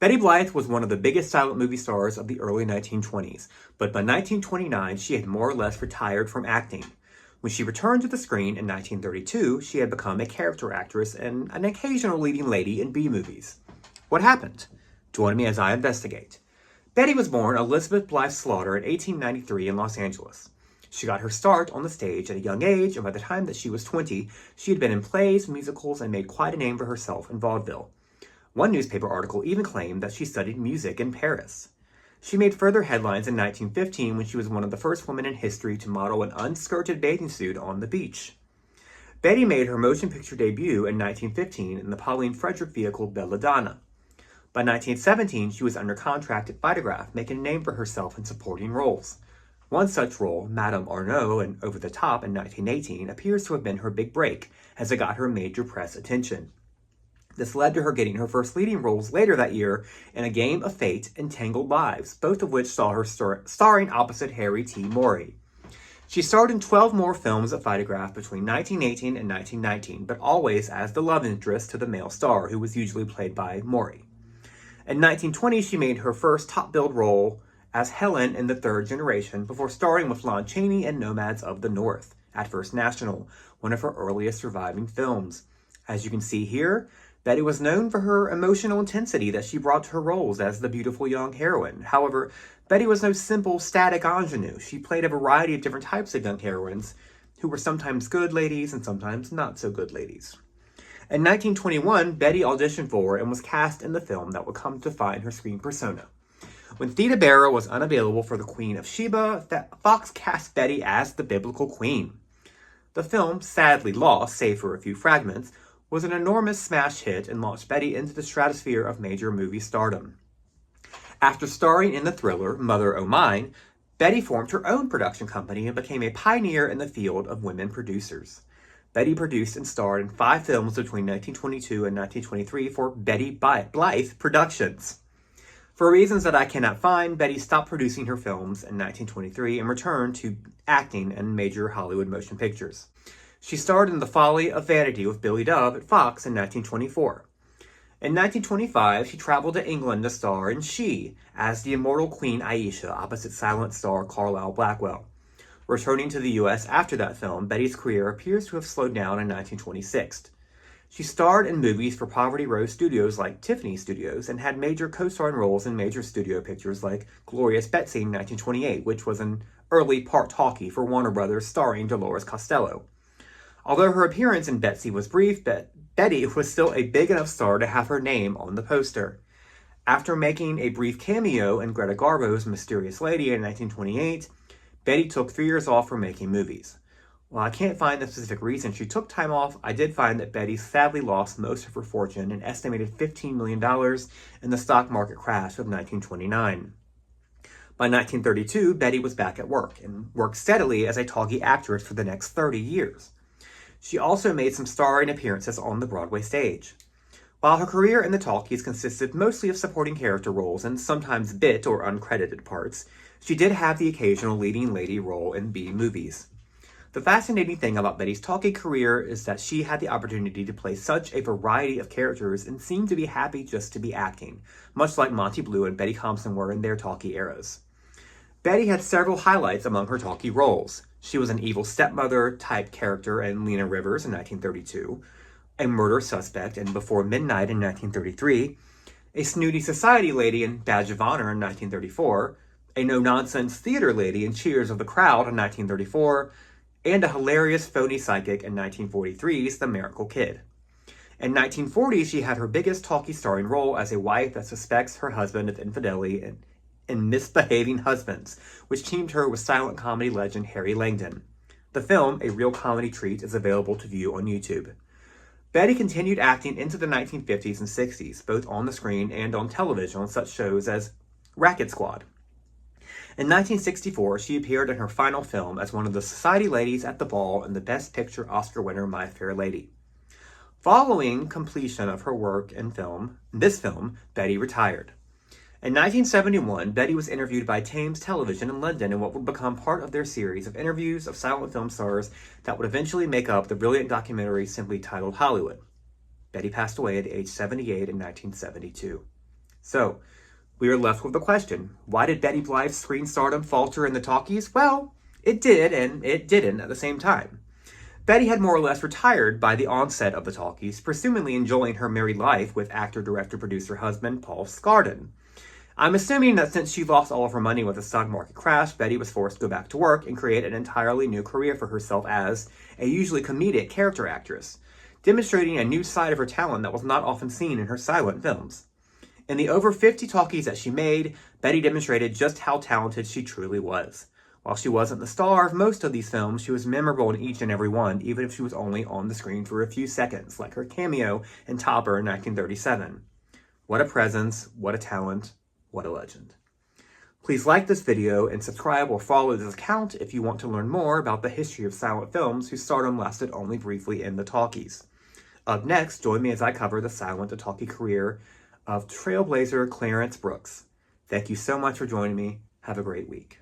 Betty Blythe was one of the biggest silent movie stars of the early 1920s, but by 1929 she had more or less retired from acting. When she returned to the screen in 1932, she had become a character actress and an occasional leading lady in B-movies. What happened? Join me as I investigate. Betty was born Elizabeth Blythe Slaughter in 1893 in Los Angeles. She got her start on the stage at a young age, and by the time that she was 20, she had been in plays, musicals, and made quite a name for herself in vaudeville. One newspaper article even claimed that she studied music in Paris. She made further headlines in 1915 when she was one of the first women in history to model an unskirted bathing suit on the beach. Betty made her motion picture debut in 1915 in the Pauline Frederick vehicle Belladonna. By 1917, she was under contract at Vitagraph, making a name for herself in supporting roles. One such role, Madame Arnaud in Over the Top in 1918, appears to have been her big break, as it got her major press attention. This led to her getting her first leading roles later that year in A Game of Fate and Tangled Lives, both of which saw her starring opposite Harry T. Morey. She starred in 12 more films at Vitagraph between 1918 and 1919, but always as the love interest to the male star, who was usually played by Morey. In 1920, she made her first top-billed role as Helen in The Third Generation before starring with Lon Chaney in Nomads of the North at First National, one of her earliest surviving films. As you can see here, Betty was known for her emotional intensity that she brought to her roles as the beautiful young heroine. However, Betty was no simple, static ingenue. She played a variety of different types of young heroines who were sometimes good ladies and sometimes not so good ladies. In 1921, Betty auditioned for and was cast in the film that would come to define her screen persona. When Theda Bara was unavailable for the Queen of Sheba, Fox cast Betty as the biblical queen. The film, sadly lost, save for a few fragments, was an enormous smash hit and launched Betty into the stratosphere of major movie stardom. After starring in the thriller Mother O' Mine, Betty formed her own production company and became a pioneer in the field of women producers. Betty produced and starred in 5 films between 1922 and 1923 for Betty Blythe Productions. For reasons that I cannot find, Betty stopped producing her films in 1923 and returned to acting in major Hollywood motion pictures. She starred in The Folly of Vanity with Billy Dove at Fox in 1924. In 1925, she traveled to England to star in She as the immortal Queen Aisha opposite silent star Carlisle Blackwell. Returning to the U.S. after that film, Betty's career appears to have slowed down in 1926. She starred in movies for Poverty Row Studios like Tiffany Studios and had major co-starring roles in major studio pictures like Glorious Betsy in 1928, which was an early part talkie for Warner Brothers starring Dolores Costello. Although her appearance in Betsy was brief, Betty was still a big enough star to have her name on the poster. After making a brief cameo in Greta Garbo's Mysterious Lady in 1928, Betty took 3 years off from making movies. While I can't find the specific reason she took time off, I did find that Betty sadly lost most of her fortune, an estimated $15 million, in the stock market crash of 1929. By 1932, Betty was back at work and worked steadily as a talkie actress for the next 30 years. She also made some starring appearances on the Broadway stage. While her career in the talkies consisted mostly of supporting character roles and sometimes bit or uncredited parts, she did have the occasional leading lady role in B-movies. The fascinating thing about Betty's talkie career is that she had the opportunity to play such a variety of characters and seemed to be happy just to be acting, much like Monty Blue and Betty Thompson were in their talkie eras. Betty had several highlights among her talkie roles. She was an evil stepmother-type character in Lena Rivers in 1932, a murder suspect in Before Midnight in 1933, a snooty society lady in Badge of Honor in 1934, a no-nonsense theater lady in Cheers of the Crowd in 1934, and a hilarious phony psychic in 1943's The Miracle Kid. In 1940, she had her biggest talkie starring role as a wife that suspects her husband of infidelity in Misbehaving Husbands, which teamed her with silent comedy legend Harry Langdon. The film, a real comedy treat, is available to view on YouTube. Betty continued acting into the 1950s and 60s, both on the screen and on television on such shows as Racket Squad. In 1964, she appeared in her final film as one of the society ladies at the ball in the Best Picture Oscar winner My Fair Lady. Following completion of her work in this film, Betty retired. In 1971, Betty was interviewed by Thames Television in London in what would become part of their series of interviews of silent film stars that would eventually make up the brilliant documentary simply titled Hollywood. Betty passed away at age 78 in 1972. So, we are left with the question, why did Betty Blythe's screen stardom falter in the talkies? Well, it did and it didn't at the same time. Betty had more or less retired by the onset of the talkies, presumably enjoying her married life with actor, director, producer husband Paul Scardon. I'm assuming that since she lost all of her money with the stock market crash, Betty was forced to go back to work and create an entirely new career for herself as a usually comedic character actress, demonstrating a new side of her talent that was not often seen in her silent films. In the over 50 talkies that she made, Betty demonstrated just how talented she truly was. While she wasn't the star of most of these films, she was memorable in each and every one, even if she was only on the screen for a few seconds, like her cameo in Topper in 1937. What a presence, what a talent, what a legend. Please like this video and subscribe or follow this account if you want to learn more about the history of silent films whose stardom lasted only briefly in the talkies. Up next, join me as I cover the silent to talkie career of trailblazer Clarence Brooks. Thank you so much for joining me. Have a great week.